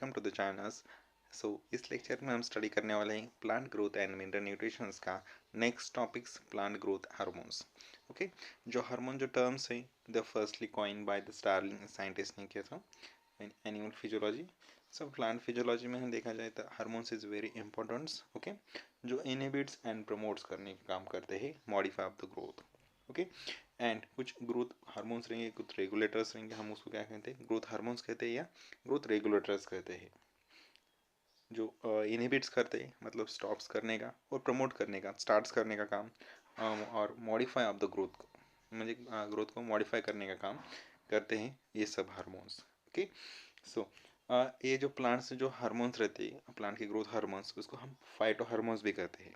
Welcome to the channels. इस lecture में हम स्टडी करने वाले हैं plant growth and mineral nutritions का next topics plant growth hormones. Okay, जो हार्मोन जो टर्म्स है the firstly coin by the Starling scientist ने किया था animal physiology. So plant physiology में हम देखा जाए तो hormones is very important. Okay, जो इनहिबिट्स एंड प्रमोट्स करने का काम करते हैं, modify of the growth. Okay, and कुछ ग्रोथ हार्मोन्स रहेंगे, कुछ रेगुलेटर्स रहेंगे, हम उसको क्या कहते हैं, ग्रोथ हार्मोन्स कहते हैं या ग्रोथ रेगुलेटर्स कहते हैं। जो इनहिबिट्स करते हैं मतलब स्टॉप्स करने का और प्रमोट करने का, स्टार्ट्स करने का काम, और मॉडिफाई ऑफ द ग्रोथ को मुझे ग्रोथ को मॉडिफाई करने का काम करते हैं ये सब हार्मोन्स। ओके, सो ये जो प्लांट्स जो हार्मोन्स रहते हैं, प्लांट के ग्रोथ हार्मोन्स, उसको हम फाइटो हार्मोन्स भी कहते हैं।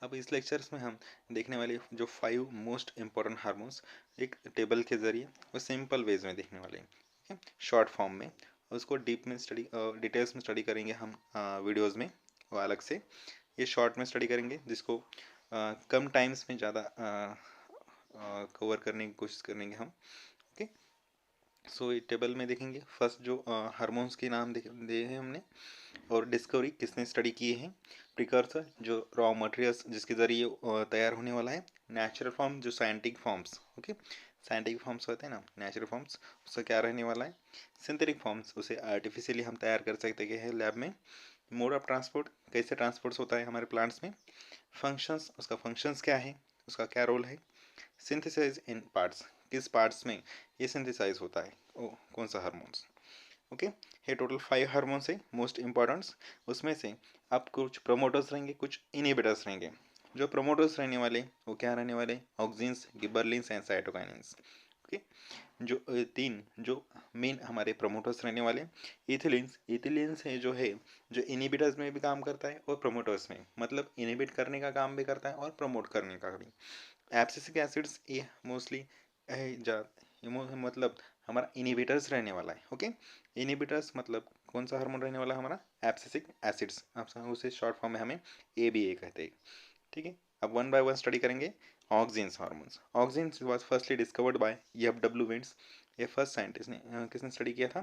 अब इस लेक्चर्स में हम देखने वाले जो 5 मोस्ट इम्पॉर्टेंट हार्मोन्स एक टेबल के जरिए और सिंपल वेज में देखने वाले हैं, शॉर्ट फॉर्म में। उसको डीप में स्टडी डिटेल्स में स्टडी करेंगे हम वीडियोस में, वो अलग से। ये शॉर्ट में स्टडी करेंगे जिसको कम टाइम्स में ज़्यादा कवर करने की कोशिश करेंगे हम। ओके, सो ये टेबल में देखेंगे फर्स्ट जो हार्मोन्स के नाम दिए हैं हमने और डिस्कवरी किसने स्टडी किए हैं, प्रिकर्सर जो रॉ मटेरियल्स जिसके ज़रिए तैयार होने वाला है, नेचुरल फॉर्म जो scientific forms. Okay, scientific forms होते हैं ना, नेचुरल फॉर्म्स, उसका क्या रहने वाला है, सिंथेटिक फॉर्म्स, उसे आर्टिफिशियली हम तैयार कर सकते हैं लैब में। मोड ऑफ ट्रांसपोर्ट, कैसे ट्रांसपोर्ट्स होता है हमारे प्लांट्स में, फंक्शंस, उसका फंक्शंस क्या है, उसका क्या रोल है, सिंथेसाइज इन पार्ट्स, किस पार्ट्स में ये सिंथेसाइज होता है, ओ कौन सा हार्मोन्स। ओके, ये टोटल 5 हार्मोन्स है मोस्ट इम्पॉर्टेंट्स। उसमें से अब कुछ प्रोमोटर्स रहेंगे, कुछ इनहिबिटर्स रहेंगे। जो प्रोमोटर्स रहने वाले वो क्या रहने वाले, ऑक्सिन्स, गिबरलिन्स एंड साइटोकाइनिन्स। ओके, जो तीन जो मेन हमारे प्रोमोटर्स रहने वाले, इथिलीन्स, इथिलीन्स है जो इनहिबिटर्स में भी काम करता है और प्रोमोटर्स में, मतलब इनहिबिट करने का काम भी करता है और प्रमोट करने का भी। एब्सिसिक एसिड्स ये मोस्टली मतलब हमारा इनहिबिटर्स रहने वाला है। ओके, इनहिबिटर्स मतलब कौन सा हार्मोन रहने वाला है हमारा, एब्सिसिक एसिड्स, आप उसे शॉर्ट फॉर्म में हमें ABA कहते हैं। ठीक है, अब वन बाय वन स्टडी करेंगे auxins hormones. Auxins was firstly discovered bye EFW winds. ये फर्स्ट साइंटिस्ट ने किसने स्टडी किया था,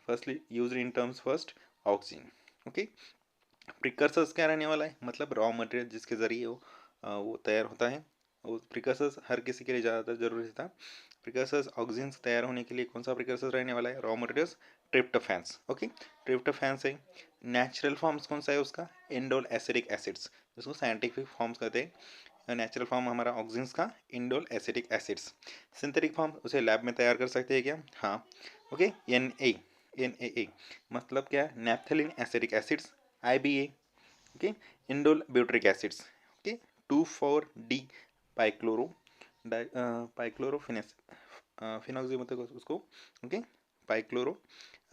firstly use in terms first auxin. Okay, precursors क्या रहने वाला है, मतलब रॉ मटेरियल जिसके ज़रिए वो तैयार होता है। वो प्रिकर्सर्स हर किसी के लिए ज़्यादातर जरूरी था। प्रिकर्सर्स ऑक्सिन्स तैयार होने के लिए कौन सा प्रिकर्सर रहने वाला है, रॉ मटेरियल्स ट्रिप्टोफैन्स। ओके, ट्रिप्टोफैन्स है। नेचुरल फॉर्म्स कौन सा है उसका, इंडोल एसिडिक एसिड्स, जिसको साइंटिफिक फॉर्म्स कहते हैं। नेचुरल फॉर्म हमारा ऑक्सिन्स का indole acidic acids. Synthetic form उसे लैब में तैयार कर सकते हैं क्या, हाँ। ओके, NA मतलब क्या, naphthalene acidic acids, IBA। Okay, indole butyric acids. Okay, 2,4-D पाइक्लोरो पाइक्लोरोफिनेस फिनॉक्सी मतलब उसको। ओके, पाइक्लोरो।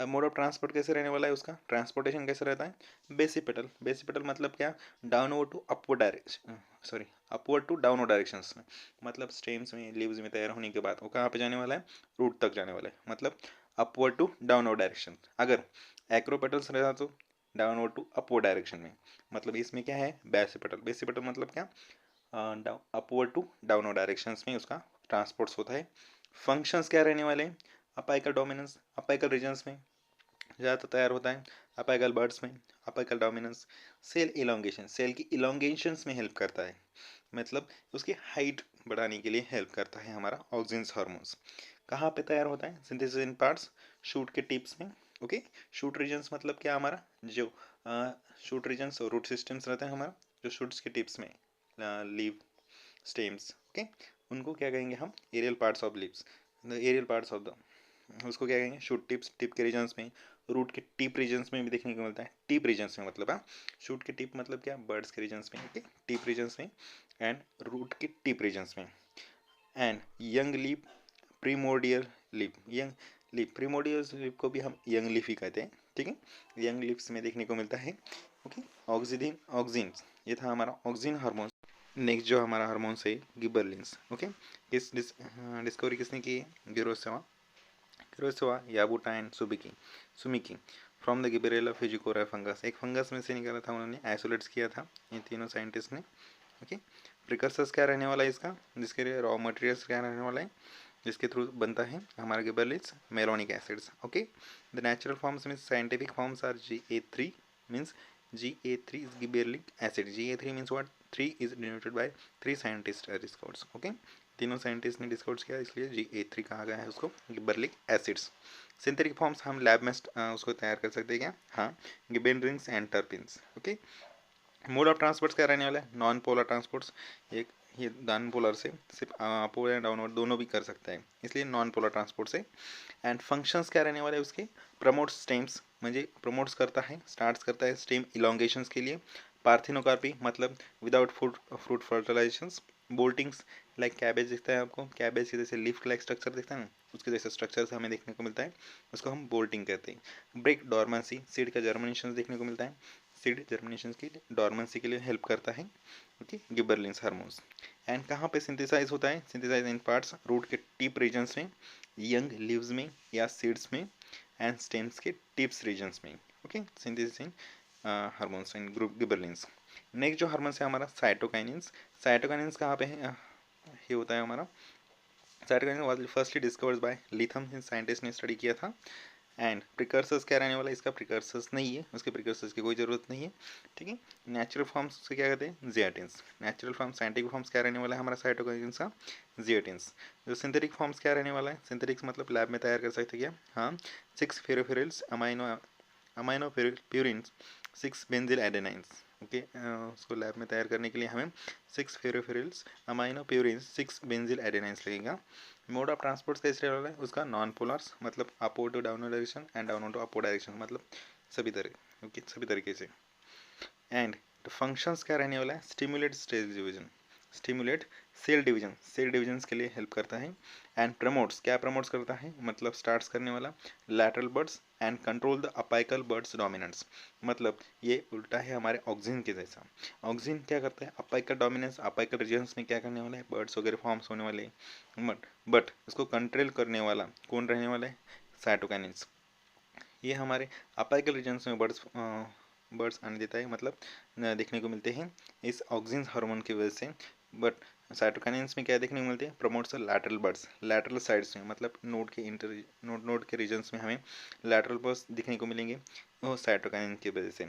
मोड ऑफ ट्रांसपोर्ट कैसे रहने वाला है उसका, ट्रांसपोर्टेशन कैसे रहता है, बेसिपेटल। बेसिपेटल मतलब क्या, downward to upward direction, sorry upward to downward directions में, मतलब स्टेम्स में, लीव्स में तैयार होने के बाद वो कहाँ पे जाने वाला है, रूट तक जाने वाला है, मतलब अपवर्ड टू डाउनवर्ड डायरेक्शन। अगर एक्रोपेटल्स रहता तो डाउनवर्ड टू अपवर्ड डायरेक्शन में, मतलब इसमें क्या है, बेसिपेटल। बेसिपेटल मतलब क्या, अपवर्ड टू डाउनवर्ड डायरेक्शंस में उसका ट्रांसपोर्ट्स होता है। फंक्शंस क्या रहने वाले हैं, अपाइकल डोमिनेंस, अपाइकल रीजन्स में ज़्यादातर तैयार होता है, अपाइकल बर्ड्स में, apical dominance. Cell elongation, cell की इलोंगेशंस में हेल्प करता है, मतलब उसकी हाइट बढ़ाने के लिए हेल्प करता है हमारा ऑक्सिन्स हार्मोन्स। कहाँ पे तैयार होता है, सिंथेसिस इन पार्ट्स, शूट के टिप्स में। ओके, शूट रीजन्स मतलब क्या, हमारा जो शूट रीजन्स और रूट सिस्टम्स रहते हैं हमारा, जो शूट्स के टिप्स में, लीव स्टेम्स। ओके, उनको क्या कहेंगे हम, aerial parts of leaves, aerial parts of the, उसको क्या कहेंगे, शूट टिप्स। टिप के रीजन्स में, रूट के टिप रीजन्स में भी देखने को मिलता है, टिप रीजन्स में मतलब, हाँ, शूट के टिप मतलब क्या, बर्ड्स के रीजन्स में। ओके, टिप रीजन्स में एंड रूट के टिप रीजन्स में। And young leaf, primordial leaf, young leaf, primordial leaf को भी हम यंग लीफ ही कहते हैं। ठीक है, यंग लीव्स में देखने को मिलता है। ओके, ऑक्सीडिन ऑक्सिन्स, ये था हमारा ऑक्सिन हार्मोन। नेक्स्ट जो हमारा हार्मोन्स है गिबरलिन्स। ओके, डिस्कवरी किसने की है, गिरोसेवा Yabuta and सुमिकी from the गिबरेला फिजिकोरा fungus, एक फंगस में से निकाला था उन्होंने, आइसोलेट्स किया था इन तीनों साइंटिस्ट ने। ओके, प्रिकर्सर्स क्या रहने वाला है इसका, जिसके लिए रॉ मटेरियल्स क्या रहने वाला है, जिसके थ्रू बनता है हमारा gibberellins malonic acids. Okay, the natural forms means scientific forms are Ga3 means Ga3 is gibberellic acid। Ga3 means what? 3 is denoted by 3 scientists discovered। Okay, तीनों साइंटिस्ट ने डिस्कवर किया, इसलिए Ga3 कहा गया है उसको गिबरलिक एसिड्स। सिंथेटिक फॉर्म्स हम lab में उसको तैयार कर सकते हैं क्या? हाँ, gibberellins and terpenes. Okay, mode of transports क्या रहने वाला है? Non polar transports. एक ये नॉन पोलर से सिर्फ अपवर्ड एंड डाउनवर्ड दोनों भी कर सकता है, इसलिए नॉन पोलर ट्रांसपोर्ट से। एंड फंक्शंस क्या रहने वाले हैं उसके? प्रमोट्स स्टेम्स, म्हणजे प्रमोट्स करता है, स्टार्ट्स करता है स्टेम इलोंगेशंस के लिए। पार्थिनोकार्पी मतलब विदाउट फ्रूट फर्टिलाइजेशंस। बोल्टिंग्स लाइक कैबेज दिखता है आपको, कैबेज के जैसे लिफ्ट लाइक स्ट्रक्चर दिखता है ना, उसके जैसे स्ट्रक्चर हमें देखने को मिलता है, उसको हम बोल्टिंग कहते हैं। ब्रेक डॉर्मेंसी, सीड का जर्मिनेशन देखने को मिलता है, सीड जर्मिनेशन की डॉर्मेंसी के लिए हेल्प करता है। Okay, गिबरलिंस hormones. एंड कहाँ पे सिंथेसाइज होता है? सिंथेसाइज इन पार्ट्स, रूट के टिप रीजन्स में, यंग लीव्स में या सीड्स में, एंड स्टेम्स के टिप्स रीजन्स में। Okay, synthesis in hormones in group gibberellins. Next जो हार्मोन्स है हमारा साइटोकाइनिन्स। साइटोकाइनिन्स कहाँ पे है? ये होता है हमारा cytokinin was firstly discovered by Letham, scientist ने स्टडी किया था। एंड प्रिकर्सर्स क्या रहने वाला है इसका? प्रिकर्सर्स नहीं है, उसके प्रिकर्सर्स की कोई ज़रूरत नहीं है। ठीक है, नेचुरल फॉर्म्स उसके क्या कहते हैं? जियाटिन्स। नेचुरल फॉर्म साइंटिफिक फॉर्म्स क्या रहने वाला है हमारा साइटोकाइनिन्स का? जियाटिन्स। जो सिंथेटिक फॉर्म्स क्या रहने वाला है? सिंथेटिक्स मतलब लैब में तैयार कर सकते क्या? हाँ, 6 फेरोफेरिल्स अमाइनो प्यूरिन्स, 6 बेंजिल एडेनाइंस। ओके, उसको लैब में तैयार करने के लिए हमें 6 फेरोफेरिल्स अमाइनो प्यूरिन्स 6 बेंजिल एडेनाइंस लगेगा। मोड ऑफ ट्रांसपोर्ट कैसे वाला है उसका? नॉन पोलर्स मतलब upward to downward direction and downward to upward direction, मतलब सभी तरह, ओके, सभी तरीके से। एंड फंक्शंस क्या रहने वाला है? Stimulate stage division, stimulate cell division, cell division के लिए हेल्प करता है। एंड प्रमोट्स, क्या प्रमोट्स करता है? मतलब स्टार्ट्स करने वाला lateral birds and control the apical buds dominance, मतलब ये उल्टा है हमारे ऑक्सिन के जैसा। ऑक्सिन क्या करता है? अपाइकल डोमिनेंस, अपाइकल रीजन्स में क्या करने वाला है? बर्ड्स वगैरह फॉर्म्स होने वाले हैं, बट इसको कंट्रोल करने वाला कौन रहने वाला है? साइटोकाइनिन्स। ये हमारे अपाइकल रीजन्स में बर्ड्स आने देता है, मतलब देखने को मिलते हैं इस ऑक्सिन हार्मोन की वजह से। बट साइटोकाइनिन्स में क्या देखने को मिलते हैं? Promotes lateral birds, lateral sides में, मतलब नोड के रीजन्स में हमें लैटरल बर्ड्स दिखने को मिलेंगे वो साइटोकाइनिन की वजह से।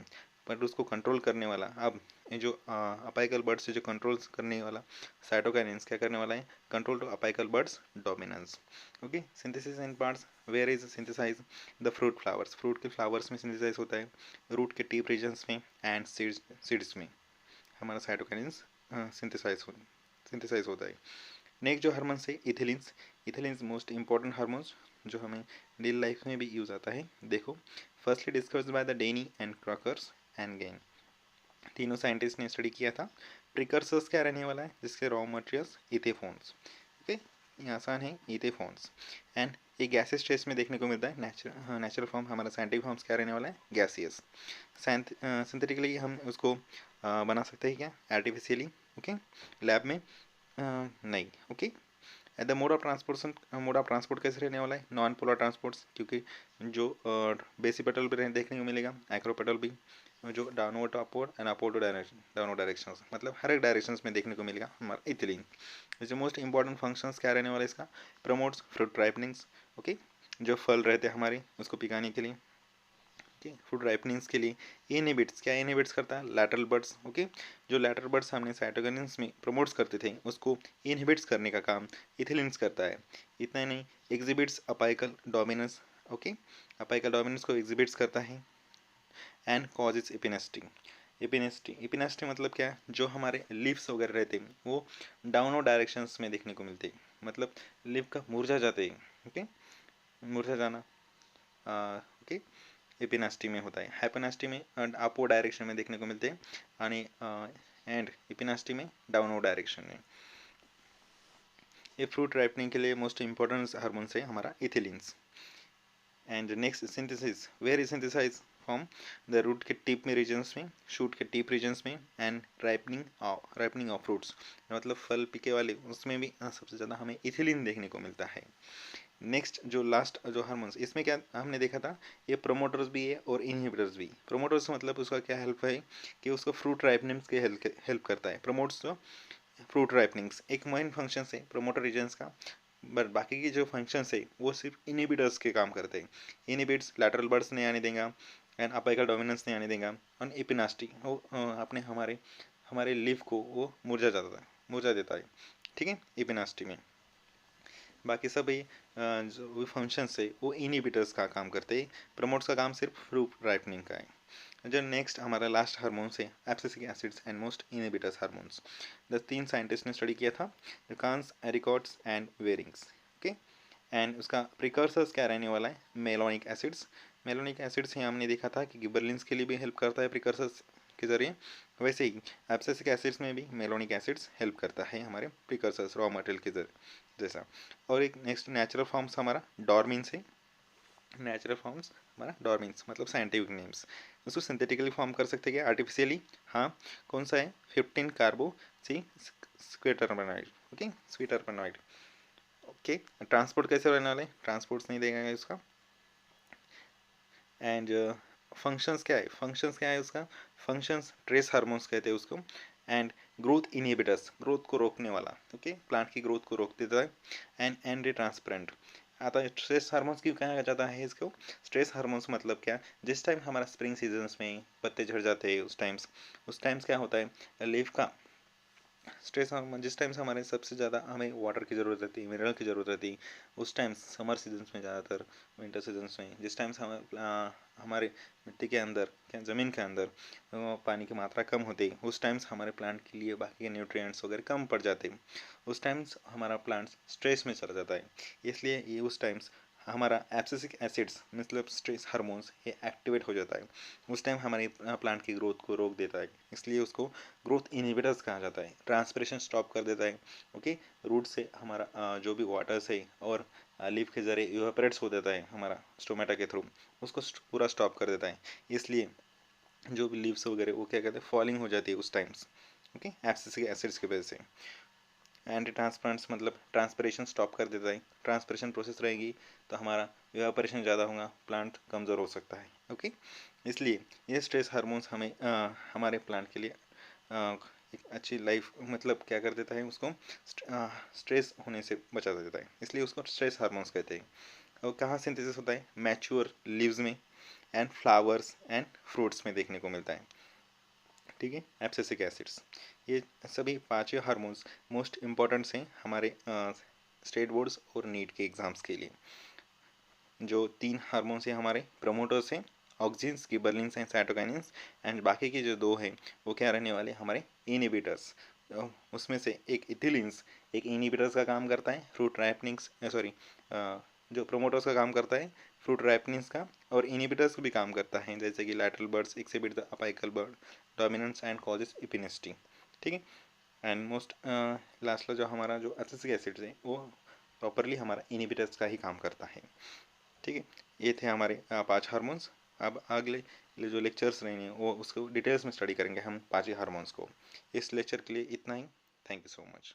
बट उसको कंट्रोल करने वाला, अब ये जो अपाइकल बर्ड्स से जो कंट्रोल करने वाला साइटोकाइनिन्स क्या करने वाला है? Control to apical buds dominance. Okay, synthesis in parts, where is synthesize? The fruit flowers, fruit के फ्लावर्स में सिंथेसाइज होता है, रूट के टिप रीजन्स में एंड सीड्स में हमारा साइटोकाइनिन्स सिंथेसाइज होता है। नेक्स्ट जो हार्मोन्स है ethylenes. Ethylenes most important hormones जो हमें डेली लाइफ में भी यूज आता है। देखो, firstly discovered by the Denny and Crockers and Gane, तीनों साइंटिस्ट ने स्टडी किया था। प्रिकर्सर्स क्या रहने वाला है? जिसके रॉ मटेरियल्स इथेफोन्स। ओके, ये आसान है, इथेफोन्स। एंड ये गैसेस स्टेज में देखने को मिलता है। नेचुरल फॉर्म हमारा साइंटिफिक फॉर्म्स क्या रहने वाला है? गैसियस। सिंथेटिकली हम उसको बना सकते हैं क्या? आर्टिफिशियली। ओके, लैब में नहीं। Okay, the mode of transport कैसे रहने वाला है? नॉन पोलर ट्रांसपोर्ट्स, क्योंकि जो बेसिपेटल भी देखने को मिलेगा, एक्रोपेटल भी, जो downward to upward and upward to downward direction, मतलब हर एक डायरेक्शन में देखने को मिलेगा हमारा इथिलीन। इस मोस्ट इंपॉर्टेंट फंक्शंस क्या रहने वाला है इसका? Promotes fruit राइपनिंग्स। ओके, जो फल रहते हैं हमारे उसको पिकाने के लिए, ओके, फूड राइपनिंग्स के लिए। इनहिबिट्स, क्या इनहिबिट्स करता है? Lateral birds. ओके, जो लैटरल बर्ड्स हमने साइटोकिन्स में प्रमोट्स करते थे उसको इनहिबिट्स करने का काम इथिलीन्स करता है। इतना ही नहीं, exhibits apical dominance. Okay, apical dominance को एग्जिबिट्स करता है। एंड कॉजेज एपिनेस्टिंग, एपिनेस्टी मतलब क्या है? जो हमारे लीव्स वगैरह रहते हैं वो डाउनवर्ड डायरेक्शंस में देखने को मिलते हैं, मतलब लीव का मुरझा जाते हैं। ओके, मुरझा जाना, ओके, एपिनास्टी में होता है। हाइपोनास्टी में अपवर्ड डायरेक्शन में देखने को मिलते हैं, एंड एपिनास्टी में डाउनवर्ड डायरेक्शन में। ये फ्रूट राइपनिंग के लिए मोस्ट इंपॉर्टेंट हार्मोन्स है हमारा ethylenes. And next synthesis, where is synthesize? From the root के टिप में रीजन्स में, शूट के टिप रीजन्स में, एंड राइपनिंग ऑफ फ्रूट्स, मतलब फल पीके वाले उसमें भी सबसे ज़्यादा हमें इथिलीन देखने को मिलता है। नेक्स्ट जो लास्ट जो हार्मोन्स, इसमें क्या हमने देखा था? ये प्रोमोटर्स भी है और इनहिबिटर्स भी। प्रोमोटर्स मतलब उसका क्या हेल्प है कि उसको फ्रूट राइपनिंग्स के हेल्प करता है। प्रमोट्स जो फ्रूट राइपनिंग्स, एक मेन फंक्शन है प्रोमोटर रीजन्स का, बट बाकी की जो फंक्शंस है वो सिर्फ इनहिबिटर्स के काम करते हैं। इनहिबिट्स लैटरल बर्ड्स नहीं आने देगा एंड अपाइकल डोमिनेंस नहीं आने देगा, और एपिनास्टी वो अपने हमारे हमारे लीफ को वो मुरझा देता है, ठीक है, एपिनास्टी में। बाकी सब ये जो भी फंक्शंस है वो इनहिबिटर्स का काम करते हैं। प्रमोट्स का काम सिर्फ फ्रूट राइपनिंग का है। जो नेक्स्ट हमारा लास्ट हार्मोन्स है abscisic acids and most inhibitors hormones. The 3 scientist ने स्टडी किया था, कांस, एरिकॉट्स एंड वेरिंग्स। ओके, एंड उसका प्रिकर्सर्स क्या रहने वाला है, मेलोनिक एसिड्स। मेलोनिक एसिड्स ही हमने देखा था कि गिबरलिंस के लिए भी हेल्प करता है प्रिकर्सर्स के जरिए, वैसे ही एब्सिसिक एसिड्स में भी मेलोनिक एसिड्स हेल्प करता है हमारे प्रिकर्सर्स रॉ मटेरियल के जैसा। और एक नेक्स्ट नेचुरल फॉर्म्स हमारा डॉर्मिन्स है। नेचुरल फॉर्म्स हमारा डॉर्मिन्स मतलब साइंटिफिक नेम्स। उसको सिंथेटिकली फॉर्म कर सकते हैं क्या, आर्टिफिशियली? हाँ, कौन सा है, 15 कार्बो सी स्क्वेटरपेनॉइड। ओके, स्वीटरपेनॉइड। ओके, ट्रांसपोर्ट कैसे रहने वाले, ट्रांसपोर्ट्स नहीं देगा इसका। एंड फंक्शंस क्या है, फंक्शंस क्या है उसका, फंक्शंस ट्रेस हार्मोन्स कहते हैं उसको। एंड ग्रोथ इनहिबिटर्स, ग्रोथ को रोकने वाला, ओके, प्लांट की ग्रोथ को रोक देता है। एंड एंटी ट्रांसपेरेंट आता है। स्ट्रेस हार्मोन्स क्यों कहा जाता है इसको, स्ट्रेस हार्मोन्स मतलब क्या, जिस टाइम हमारा स्प्रिंग सीजन्स में पत्ते झड़ जाते हैं उस टाइम्स क्या होता है, लीफ का स्ट्रेस हार्मोन, जिस टाइम से हमारे सबसे ज़्यादा हमें वाटर की ज़रूरत रहती है, मिनरल की ज़रूरत रहती है, उस टाइम समर सीजन्स में ज़्यादातर, विंटर सीजन्स में, जिस टाइम से हमारे मिट्टी के अंदर क्या ज़मीन के अंदर पानी की मात्रा कम होती है, उस टाइम्स हमारे प्लांट के लिए बाकी के न्यूट्रिएंट्स वगैरह कम पड़ जाते हैं। उस टाइम्स हमारा प्लांट स्ट्रेस में चला जाता है, इसलिए ये उस टाइम्स हमारा एब्सिसिक एसिड्स मतलब स्ट्रेस हार्मोन्स ये एक्टिवेट हो जाता है। उस टाइम हमारे प्लांट की ग्रोथ को रोक देता है, इसलिए उसको ग्रोथ इनहिबिटर्स कहा जाता है। ट्रांसपिरेशन स्टॉप कर देता है, ओके, रूट से हमारा जो भी वाटर्स है और लीफ के जरिए इवेपोरेट्स हो देता है हमारा स्टोमेटा के थ्रू, उसको पूरा स्टॉप कर देता है। इसलिए जो भी लीव्स वगैरह वो क्या कहते हैं, फॉलिंग हो जाती है उस टाइम्स, ओके, एब्सिसिक एसिड्स की वजह से। एंटी ट्रांसपेरेंट्स मतलब ट्रांसपिरेशन स्टॉप कर देता है। ट्रांसपिरेशन प्रोसेस रहेगी तो हमारा इवेपोरेशन ज़्यादा होगा, प्लांट कमज़ोर हो सकता है, ओके। इसलिए ये स्ट्रेस हार्मोन्स हमें हमारे प्लांट के लिए एक अच्छी लाइफ मतलब क्या कर देता है, उसको स्ट्रेस होने से बचा देता है, इसलिए उसको स्ट्रेस हार्मोन्स कहते हैं। और कहाँ सिंथेसिस होता है, मैच्योर लीव्स में एंड फ्लावर्स एंड फ्रूट्स में देखने को मिलता है, ठीक है, एब्सिसिक एसिड्स। ये सभी पांचों हार्मोन्स मोस्ट इम्पॉर्टेंट्स हैं हमारे स्टेट बोर्ड्स और नीट के एग्ज़ाम्स के लिए। जो 3 हार्मोन्स हैं हमारे प्रमोटर्स हैं, ऑक्सिन्स, गिबरलिन्स एंड साइटोकाइनिन्स। एंड बाकी के जो 2 हैं वो क्या रहने वाले, हमारे इनहिबिटर्स। उसमें से एक इथिलीन्स एक इनहिबिटर्स का काम करता है, फ्रूट राइपनिंग्स सॉरी जो प्रोमोटर्स का काम करता है फ्रूट राइपनिंग्स का, और इनहिबिटर्स भी काम करता है, जैसे कि lateral buds exhibit the apical bud dominance and causes epinasty, ठीक है। एंड मोस्ट लास्ट जो हमारा जो एब्सिसिक एसिड्स है वो प्रॉपरली हमारा इनहिबिटर्स का ही काम करता है, ठीक है। ये थे हमारे 5 हार्मोन्स। अब अगले जो लेक्चर्स रहेंगे वो उसको डिटेल्स में स्टडी करेंगे हम 5 ही हार्मोन्स को। इस लेक्चर के लिए इतना ही। Thank you so much.